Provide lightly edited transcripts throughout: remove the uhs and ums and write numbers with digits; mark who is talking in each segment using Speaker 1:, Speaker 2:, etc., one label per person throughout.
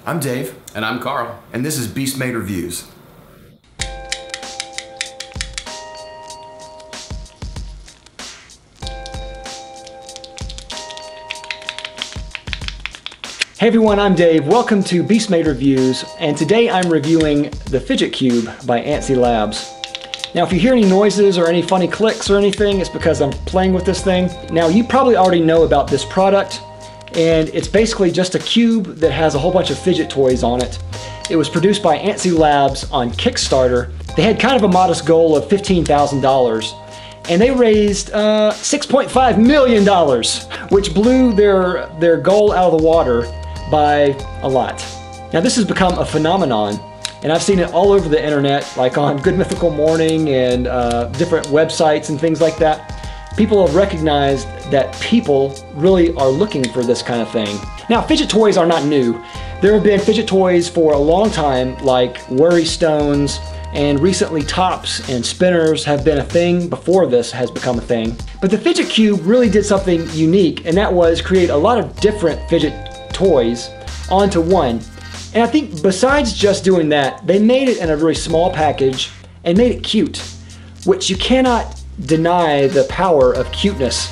Speaker 1: I'm Dave.
Speaker 2: And I'm Carl.
Speaker 1: And this is Beast Made Reviews.
Speaker 3: Hey everyone, I'm Dave. Welcome to Beast Made Reviews, and today I'm reviewing the Fidget Cube by Antsy Labs. Now if you hear any noises or any funny clicks or anything, it's because I'm playing with this thing. Now you probably already know about this product, and it's basically just a cube that has a whole bunch of fidget toys on it. It was produced by Antsy Labs on Kickstarter. They had kind of a modest goal of $15,000. And they raised $6.5 million, which blew their goal out of the water by a lot. Now this has become a phenomenon, and I've seen it all over the internet, like on Good Mythical Morning and different websites and things like that. People have recognized that people really are looking for this kind of thing. Now fidget toys are not new. There have been fidget toys for a long time, like worry stones, and recently tops and spinners have been a thing before this has become a thing. But the Fidget Cube really did something unique, and that was create a lot of different fidget toys onto one. And I think besides just doing that, they made it in a really small package and made it cute, which you cannot deny the power of cuteness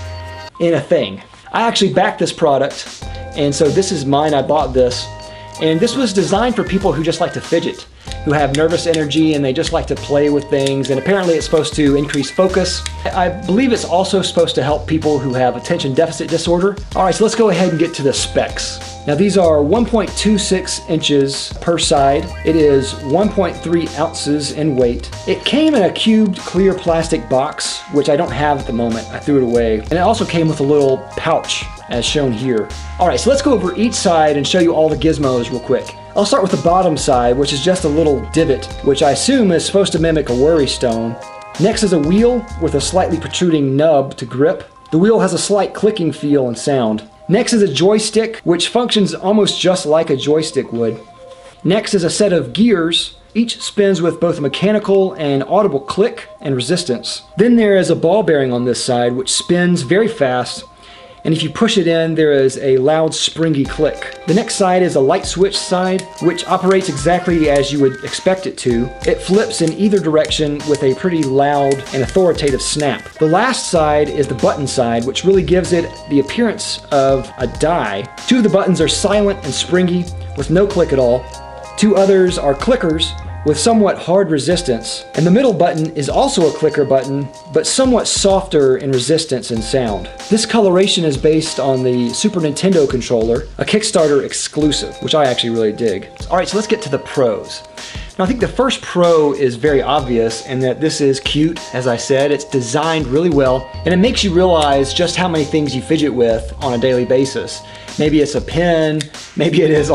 Speaker 3: in a thing. I actually backed this product, and so this is mine. I bought this, and this was designed for people who just like to fidget, who have nervous energy and they just like to play with things, and apparently it's supposed to increase focus. I believe it's also supposed to help people who have attention deficit disorder. Alright, so let's go ahead and get to the specs. Now these are 1.26 inches per side. It is 1.3 ounces in weight. It came in a cubed clear plastic box, which I don't have at the moment. I threw it away. And it also came with a little pouch, as shown here. Alright, so let's go over each side and show you all the gizmos real quick. I'll start with the bottom side, which is just a little divot, which I assume is supposed to mimic a worry stone. Next is a wheel with a slightly protruding nub to grip. The wheel has a slight clicking feel and sound. Next is a joystick, which functions almost just like a joystick would. Next is a set of gears. Each spins with both a mechanical and audible click and resistance. Then there is a ball bearing on this side, which spins very fast, and if you push it in, there is a loud springy click. The next side is a light switch side, which operates exactly as you would expect it to. It flips in either direction with a pretty loud and authoritative snap. The last side is the button side, which really gives it the appearance of a die. Two of the buttons are silent and springy with no click at all. Two others are clickers with somewhat hard resistance, and the middle button is also a clicker button, but somewhat softer in resistance and sound. This coloration is based on the Super Nintendo controller, a Kickstarter exclusive, which I actually really dig. Alright, so let's get to the pros. Now I think the first pro is very obvious in that this is cute, as I said. It's designed really well, and it makes you realize just how many things you fidget with on a daily basis. Maybe it's a pen, maybe it is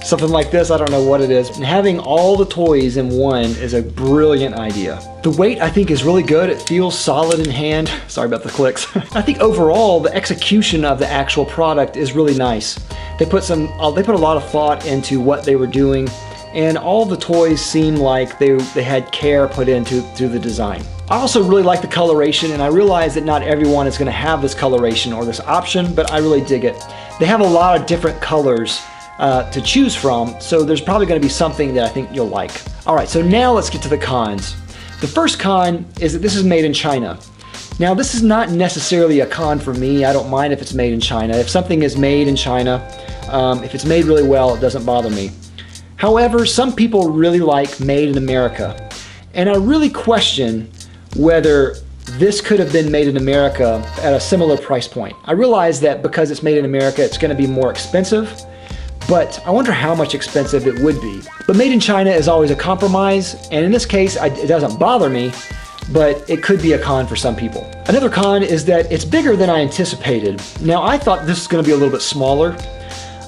Speaker 3: something like this, I don't know what it is. And having all the toys in one is a brilliant idea. The weight I think is really good. It feels solid in hand. Sorry about the clicks. I think overall the execution of the actual product is really nice. They put a lot of thought into what they were doing, and all the toys seem like they had care put into the design. I also really like the coloration, and I realize that not everyone is going to have this coloration or this option, but I really dig it. They have a lot of different colors to choose from, so there's probably going to be something that I think you'll like. Alright, so now let's get to the cons. The first con is that this is made in China. Now this is not necessarily a con for me. I don't mind if it's made in China. If something is made in China, if it's made really well, it doesn't bother me. However, some people really like made in America, and I really question whether this could have been made in America at a similar price point. I realize that because it's made in America, it's going to be more expensive, but I wonder how much expensive it would be. But made in China is always a compromise, and in this case, it doesn't bother me, but it could be a con for some people. Another con is that it's bigger than I anticipated. Now, I thought this was going to be a little bit smaller.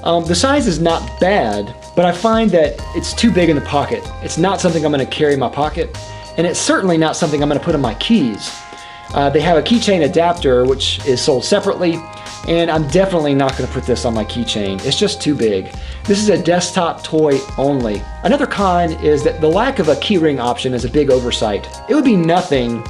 Speaker 3: The size is not bad, but I find that it's too big in the pocket. It's not something I'm going to carry in my pocket, and it's certainly not something I'm going to put in my keys. They have a keychain adapter, which is sold separately, and I'm definitely not going to put this on my keychain. It's just too big. This is a desktop toy only. Another con is that the lack of a keyring option is a big oversight. It would be nothing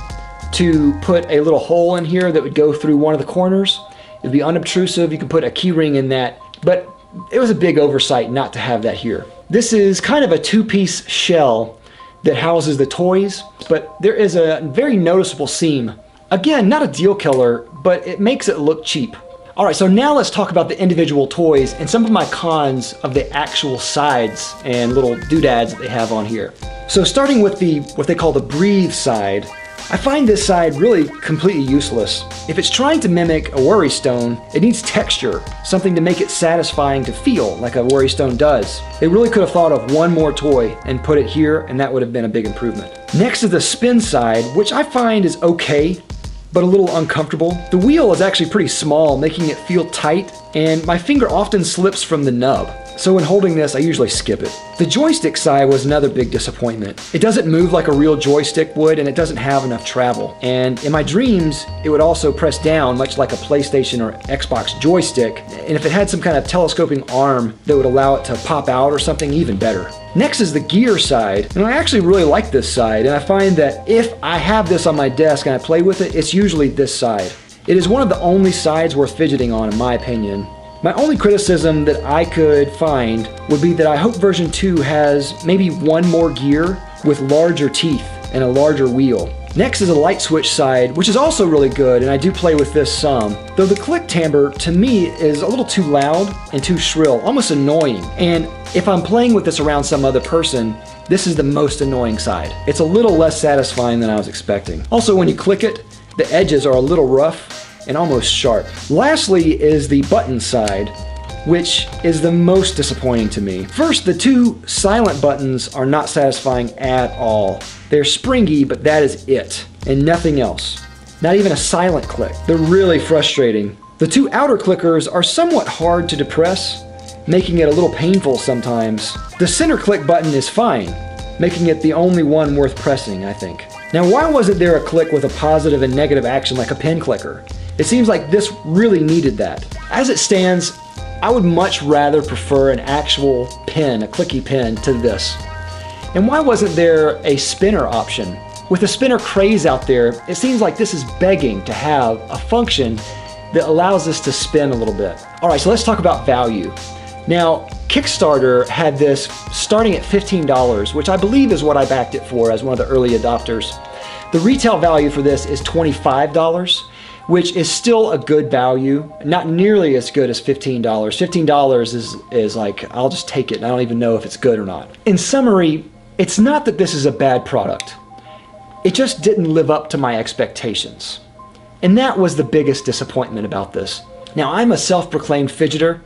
Speaker 3: to put a little hole in here that would go through one of the corners. It would be unobtrusive. You can put a keyring in that, but it was a big oversight not to have that here. This is kind of a two-piece shell that houses the toys, but there is a very noticeable seam. Again, not a deal killer, but it makes it look cheap. All right, so now let's talk about the individual toys and some of my cons of the actual sides and little doodads that they have on here. So starting with what they call the breathe side, I find this side really completely useless. If it's trying to mimic a worry stone, it needs texture, something to make it satisfying to feel like a worry stone does. They really could have thought of one more toy and put it here, and that would have been a big improvement. Next is the spin side, which I find is okay, but a little uncomfortable. The wheel is actually pretty small, making it feel tight, and my finger often slips from the nub. So when holding this, I usually skip it. The joystick side was another big disappointment. It doesn't move like a real joystick would, and it doesn't have enough travel. And in my dreams, it would also press down much like a PlayStation or Xbox joystick. And if it had some kind of telescoping arm that would allow it to pop out or something, even better. Next is the gear side, and I actually really like this side, and I find that if I have this on my desk and I play with it, it's usually this side. It is one of the only sides worth fidgeting on, in my opinion. My only criticism that I could find would be that I hope version 2 has maybe one more gear with larger teeth and a larger wheel. Next is a light switch side, which is also really good, and I do play with this some. Though the click timbre, to me, is a little too loud and too shrill, almost annoying. And if I'm playing with this around some other person, this is the most annoying side. It's a little less satisfying than I was expecting. Also, when you click it, the edges are a little rough and almost sharp. Lastly is the button side, which is the most disappointing to me. First, the two silent buttons are not satisfying at all. They're springy, but that is it, and nothing else. Not even a silent click. They're really frustrating. The two outer clickers are somewhat hard to depress, making it a little painful sometimes. The center click button is fine, making it the only one worth pressing, I think. Now, why wasn't there a click with a positive and negative action like a pen clicker? It seems like this really needed that. As it stands, I would much rather prefer an actual pen, a clicky pen, to this. And why wasn't there a spinner option? With the spinner craze out there, it seems like this is begging to have a function that allows us to spin a little bit. All right, so let's talk about value. Now, Kickstarter had this starting at $15, which I believe is what I backed it for as one of the early adopters. The retail value for this is $25, which is still a good value, not nearly as good as $15. $15 is like, I'll just take it and I don't even know if it's good or not. In summary, it's not that this is a bad product. It just didn't live up to my expectations. And that was the biggest disappointment about this. Now, I'm a self-proclaimed fidgeter,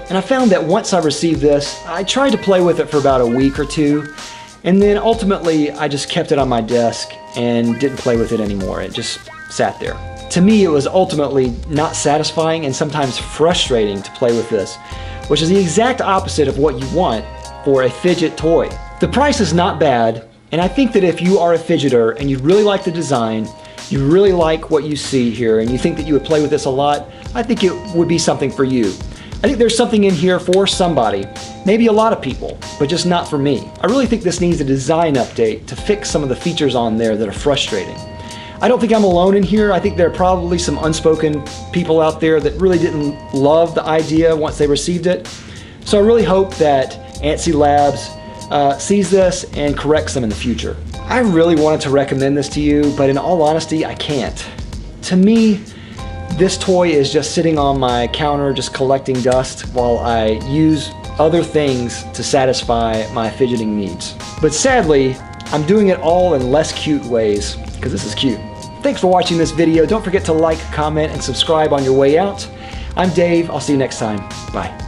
Speaker 3: and I found that once I received this, I tried to play with it for about a week or two, and then ultimately I just kept it on my desk and didn't play with it anymore. It just sat there. To me, it was ultimately not satisfying and sometimes frustrating to play with this, which is the exact opposite of what you want for a fidget toy. The price is not bad, and I think that if you are a fidgeter and you really like the design, you really like what you see here, and you think that you would play with this a lot, I think it would be something for you. I think there's something in here for somebody, maybe a lot of people, but just not for me. I really think this needs a design update to fix some of the features on there that are frustrating. I don't think I'm alone in here. I think there are probably some unspoken people out there that really didn't love the idea once they received it. So I really hope that Antsy Labs sees this and corrects them in the future. I really wanted to recommend this to you, but in all honesty, I can't. To me, this toy is just sitting on my counter, just collecting dust while I use other things to satisfy my fidgeting needs. But sadly, I'm doing it all in less cute ways, because this is cute. Thanks for watching this video. Don't forget to like, comment, and subscribe on your way out. I'm Dave. I'll see you next time. Bye.